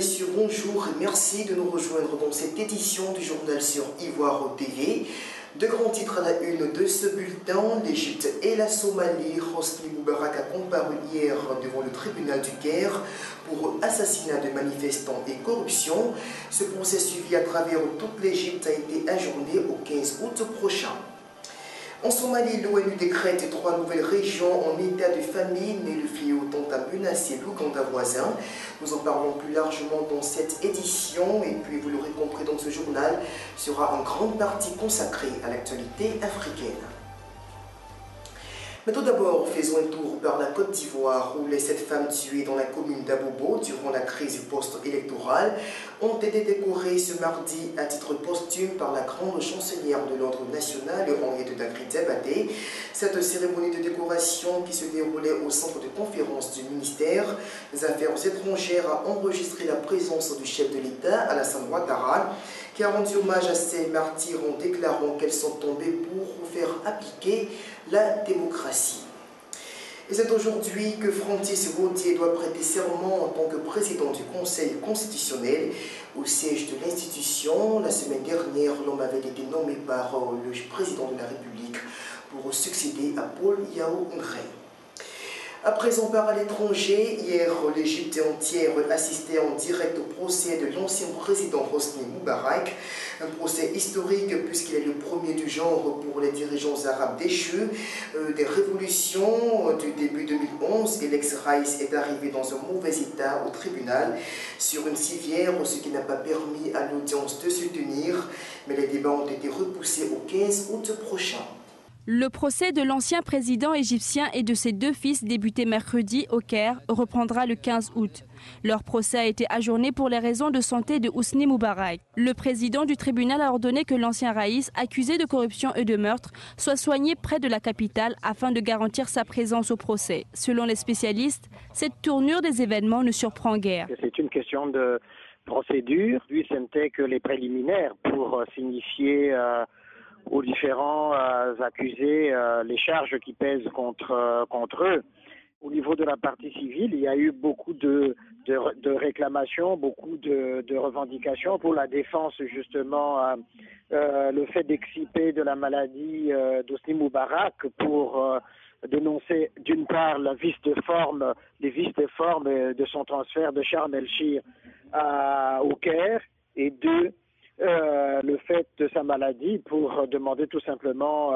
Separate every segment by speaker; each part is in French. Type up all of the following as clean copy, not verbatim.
Speaker 1: messieurs, bonjour et merci de nous rejoindre dans cette édition du journal sur Ivoire TV. De grands titres à la une de ce bulletin, l'Égypte et la Somalie. Hosni Moubarak a comparu hier devant le tribunal du Caire pour assassinat de manifestants et corruption. Ce procès suivi à travers toute l'Égypte a été ajourné au 15 août prochain. En Somalie, l'ONU décrète 3 nouvelles régions en état de famine et le fléau tend à menacer l'Ouganda voisin. Nous en parlons plus largement dans cette édition et puis vous l'aurez compris dans ce journal sera en grande partie consacré à l'actualité africaine. Mais tout d'abord, faisons un tour par la Côte d'Ivoire où les 7 femmes tuées dans la commune d'Abobo durant la crise post-électorale ont été décorées ce mardi à titre posthume par la grande chancelière de l'ordre national, Henriette Dagri-Diabaté. Cette cérémonie de décoration qui se déroulait au centre de conférence du ministère des Affaires étrangères a enregistré la présence du chef de l'État, Alassane Ouattara, qui a rendu hommage à ces martyrs en déclarant qu'elles sont tombées pour faire appliquer la démocratie. Et c'est aujourd'hui que Francis Gauthier doit prêter serment en tant que président du Conseil constitutionnel au siège de l'institution. La semaine dernière, l'homme avait été nommé par le président de la République pour succéder à Paul Yao-Ndrey. À présent, par l'étranger, hier, l'Égypte entière assistait en direct au procès de l'ancien président Hosni Moubarak. Un procès historique puisqu'il est le premier du genre pour les dirigeants arabes déchus. Des révolutions du début 2011 et l'ex-Raïs est arrivé dans un mauvais état au tribunal sur une civière, ce qui n'a pas permis à l'audience de se tenir. Mais les débats ont été repoussés au 15 août prochain.
Speaker 2: Le procès de l'ancien président égyptien et de ses 2 fils débuté mercredi au Caire reprendra le 15 août. Leur procès a été ajourné pour les raisons de santé de Hosni Moubarak. Le président du tribunal a ordonné que l'ancien Raïs, accusé de corruption et de meurtre, soit soigné près de la capitale afin de garantir sa présence au procès. Selon les spécialistes, cette tournure des événements ne surprend guère.
Speaker 3: C'est une question de procédure. Lui, ce n'était que les préliminaires pour signifier aux différents accusés les charges qui pèsent contre eux. Au niveau de la partie civile, il y a eu beaucoup de réclamations, beaucoup de revendications pour la défense justement, le fait d'exciper de la maladie d'Hosni Moubarak pour dénoncer d'une part les vices de forme de son transfert de Sharm el-Sheikh au Caire et deux, le fait de sa maladie pour demander tout simplement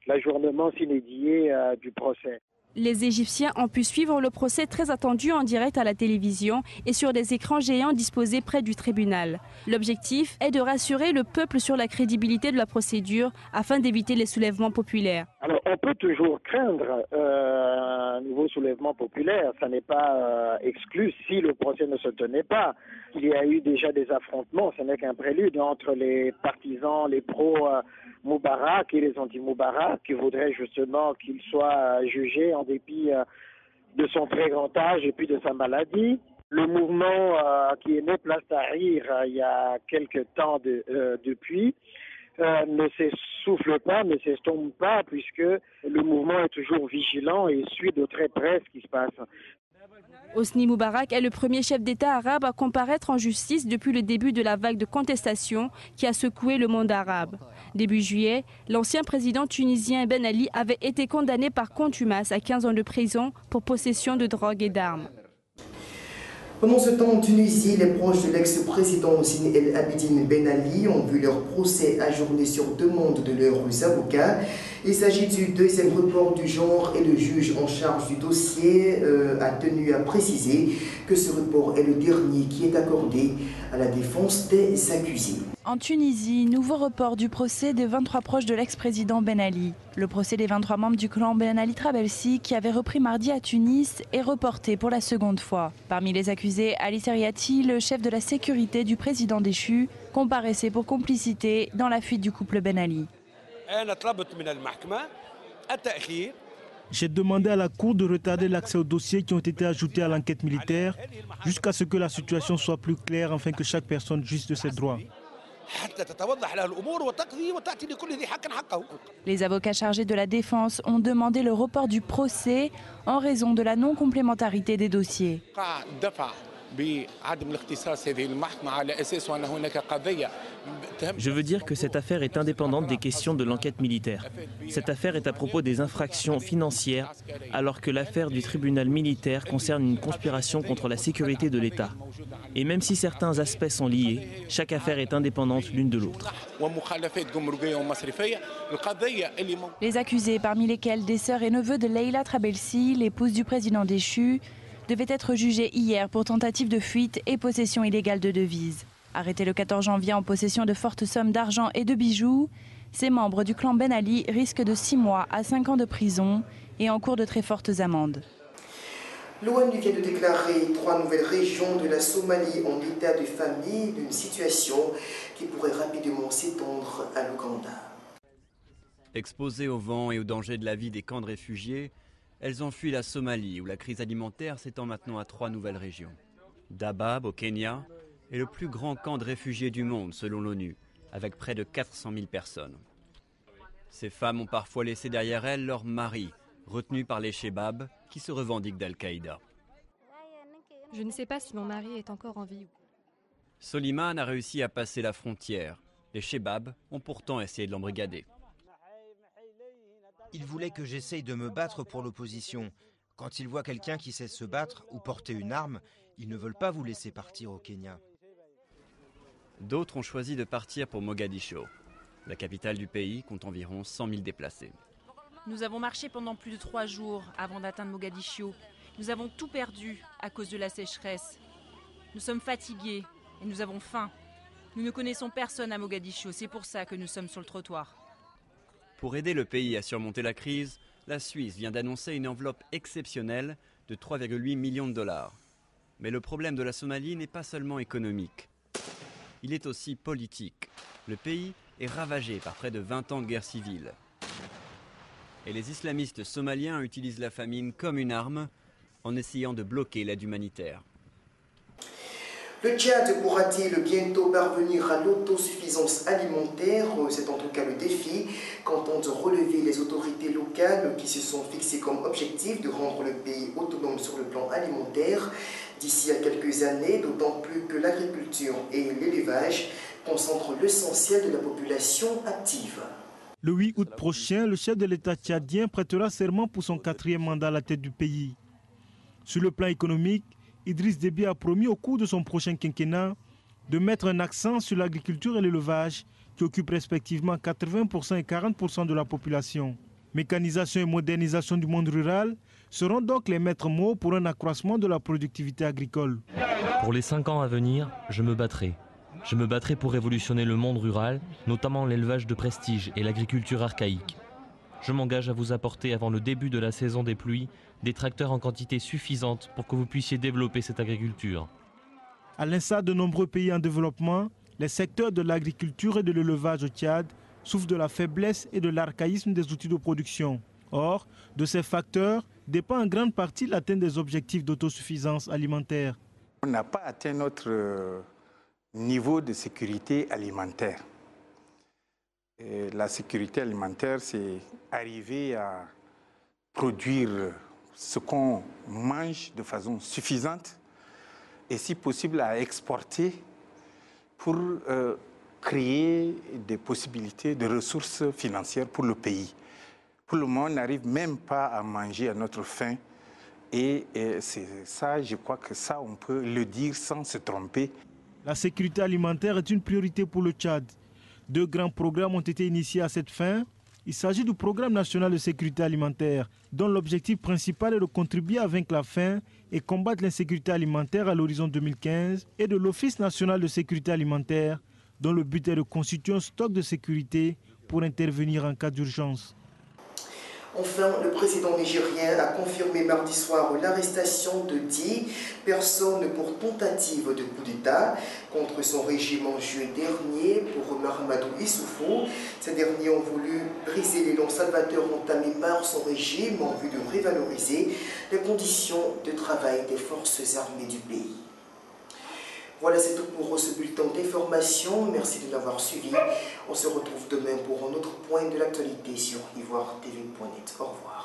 Speaker 3: l'ajournement sine die du procès.
Speaker 2: Les Égyptiens ont pu suivre le procès très attendu en direct à la télévision et sur des écrans géants disposés près du tribunal. L'objectif est de rassurer le peuple sur la crédibilité de la procédure afin d'éviter les soulèvements populaires.
Speaker 3: Alors on peut toujours craindre un nouveau soulèvement populaire, ça n'est pas exclu si le procès ne se tenait pas. Il y a eu déjà des affrontements, ce n'est qu'un prélude entre les partisans, les pro-Moubarak et les anti-Moubarak qui voudraient justement qu'il soit jugé en dépit de son très grand âge et puis de sa maladie. Le mouvement qui est né place Tahrir il y a quelques temps depuis ne s'essouffle pas, ne s'estompe pas puisque le mouvement est toujours vigilant et suit de très près ce qui se passe.
Speaker 2: Hosni Moubarak est le premier chef d'État arabe à comparaître en justice depuis le début de la vague de contestation qui a secoué le monde arabe. Début juillet, l'ancien président tunisien Ben Ali avait été condamné par contumace à 15 ans de prison pour possession de drogue et d'armes.
Speaker 1: Pendant ce temps, en Tunisie, les proches de l'ex-président Zine El Abidine Ben Ali ont vu leur procès ajourné sur demande de leurs avocats. Il s'agit du 2e report du genre et le juge en charge du dossier a tenu à préciser que ce report est le dernier qui est accordé à la défense des accusés.
Speaker 4: En Tunisie, nouveau report du procès des 23 proches de l'ex-président Ben Ali. Le procès des 23 membres du clan Ben Ali Trabelsi, qui avait repris mardi à Tunis, est reporté pour la 2e fois. Parmi les accusés, Ali Seriati, le chef de la sécurité du président déchu, comparaissait pour complicité dans la fuite du couple Ben Ali.
Speaker 5: J'ai demandé à la Cour de retarder l'accès aux dossiers qui ont été ajoutés à l'enquête militaire jusqu'à ce que la situation soit plus claire afin que chaque personne jouisse de ses droits.
Speaker 4: Les avocats chargés de la défense ont demandé le report du procès en raison de la non-complémentarité des dossiers.
Speaker 6: Je veux dire que cette affaire est indépendante des questions de l'enquête militaire. Cette affaire est à propos des infractions financières, alors que l'affaire du tribunal militaire concerne une conspiration contre la sécurité de l'État. Et même si certains aspects sont liés, chaque affaire est indépendante l'une de l'autre.
Speaker 4: Les accusés, parmi lesquels des sœurs et neveux de Leila Trabelsi, l'épouse du président déchu, devaient être jugés hier pour tentative de fuite et possession illégale de devises. Arrêtés le 14 janvier en possession de fortes sommes d'argent et de bijoux, ces membres du clan Ben Ali risquent de 6 mois à 5 ans de prison et encourent de très fortes amendes.
Speaker 1: L'ONU vient de déclarer 3 nouvelles régions de la Somalie en état de famine, d'une situation qui pourrait rapidement s'étendre à l'Ouganda.
Speaker 7: Exposées au vent et au danger de la vie des camps de réfugiés, elles ont fui la Somalie où la crise alimentaire s'étend maintenant à 3 nouvelles régions. Dadaab au Kenya est le plus grand camp de réfugiés du monde selon l'ONU, avec près de 400 000 personnes. Ces femmes ont parfois laissé derrière elles leurs maris, retenus par les Chebabs qui se revendiquent d'Al-Qaïda.
Speaker 8: Je ne sais pas si mon mari est encore en vie.
Speaker 7: Soliman a réussi à passer la frontière. Les Chebabs ont pourtant essayé de l'embrigader.
Speaker 9: Ils voulaient que j'essaye de me battre pour l'opposition. Quand ils voient quelqu'un qui sait se battre ou porter une arme, ils ne veulent pas vous laisser partir au Kenya.
Speaker 7: D'autres ont choisi de partir pour Mogadiscio. La capitale du pays compte environ 100 000 déplacés.
Speaker 4: Nous avons marché pendant plus de 3 jours avant d'atteindre Mogadiscio. Nous avons tout perdu à cause de la sécheresse. Nous sommes fatigués et nous avons faim. Nous ne connaissons personne à Mogadiscio, c'est pour ça que nous sommes sur le trottoir.
Speaker 7: Pour aider le pays à surmonter la crise, la Suisse vient d'annoncer une enveloppe exceptionnelle de 3,8 millions de dollars. Mais le problème de la Somalie n'est pas seulement économique. Il est aussi politique. Le pays est ravagé par près de 20 ans de guerre civile. Et les islamistes somaliens utilisent la famine comme une arme en essayant de bloquer l'aide humanitaire.
Speaker 1: Le Tchad pourra-t-il bientôt parvenir à l'autosuffisance alimentaire? C'est en tout cas le défi qu'entendent relever les autorités locales qui se sont fixées comme objectif de rendre le pays autonome sur le plan alimentaire d'ici à quelques années, d'autant plus que l'agriculture et l'élevage concentrent l'essentiel de la population active.
Speaker 5: Le 8 août prochain, le chef de l'État tchadien prêtera serment pour son 4e mandat à la tête du pays. Sur le plan économique, Idriss Déby a promis au cours de son prochain quinquennat de mettre un accent sur l'agriculture et l'élevage qui occupent respectivement 80% et 40% de la population. Mécanisation et modernisation du monde rural seront donc les maîtres mots pour un accroissement de la productivité agricole.
Speaker 10: Pour les 5 ans à venir, je me battrai. Je me battrai pour révolutionner le monde rural, notamment l'élevage de prestige et l'agriculture archaïque. Je m'engage à vous apporter avant le début de la saison des pluies des tracteurs en quantité suffisante pour que vous puissiez développer cette agriculture.
Speaker 5: À l'instar de nombreux pays en développement, les secteurs de l'agriculture et de l'élevage au Tchad souffrent de la faiblesse et de l'archaïsme des outils de production. Or, de ces facteurs dépend en grande partie l'atteinte des objectifs d'autosuffisance alimentaire.
Speaker 11: On n'a pas atteint notre niveau de sécurité alimentaire. Et la sécurité alimentaire, c'est arriver à produire ce qu'on mange de façon suffisante et si possible à exporter pour créer des possibilités de ressources financières pour le pays. Pour le moment, on n'arrive même pas à manger à notre faim et c'est ça, je crois que ça, on peut le dire sans se tromper.
Speaker 5: La sécurité alimentaire est une priorité pour le Tchad. 2 grands programmes ont été initiés à cette fin. Il s'agit du Programme national de sécurité alimentaire, dont l'objectif principal est de contribuer à vaincre la faim et combattre l'insécurité alimentaire à l'horizon 2015, et de l'Office national de sécurité alimentaire, dont le but est de constituer un stock de sécurité pour intervenir en cas d'urgence.
Speaker 1: Enfin, le président nigérien a confirmé mardi soir l'arrestation de 10 personnes pour tentative de coup d'État contre son régime en juillet dernier pour Mahamadou Issoufou. Ces derniers ont voulu briser l'élan salvateur entamé par son régime en vue de revaloriser les conditions de travail des forces armées du pays. Voilà, c'est tout pour ce bulletin d'information. Merci de l'avoir suivi. On se retrouve demain pour un autre point de l'actualité sur ivoiretv.net. Au revoir.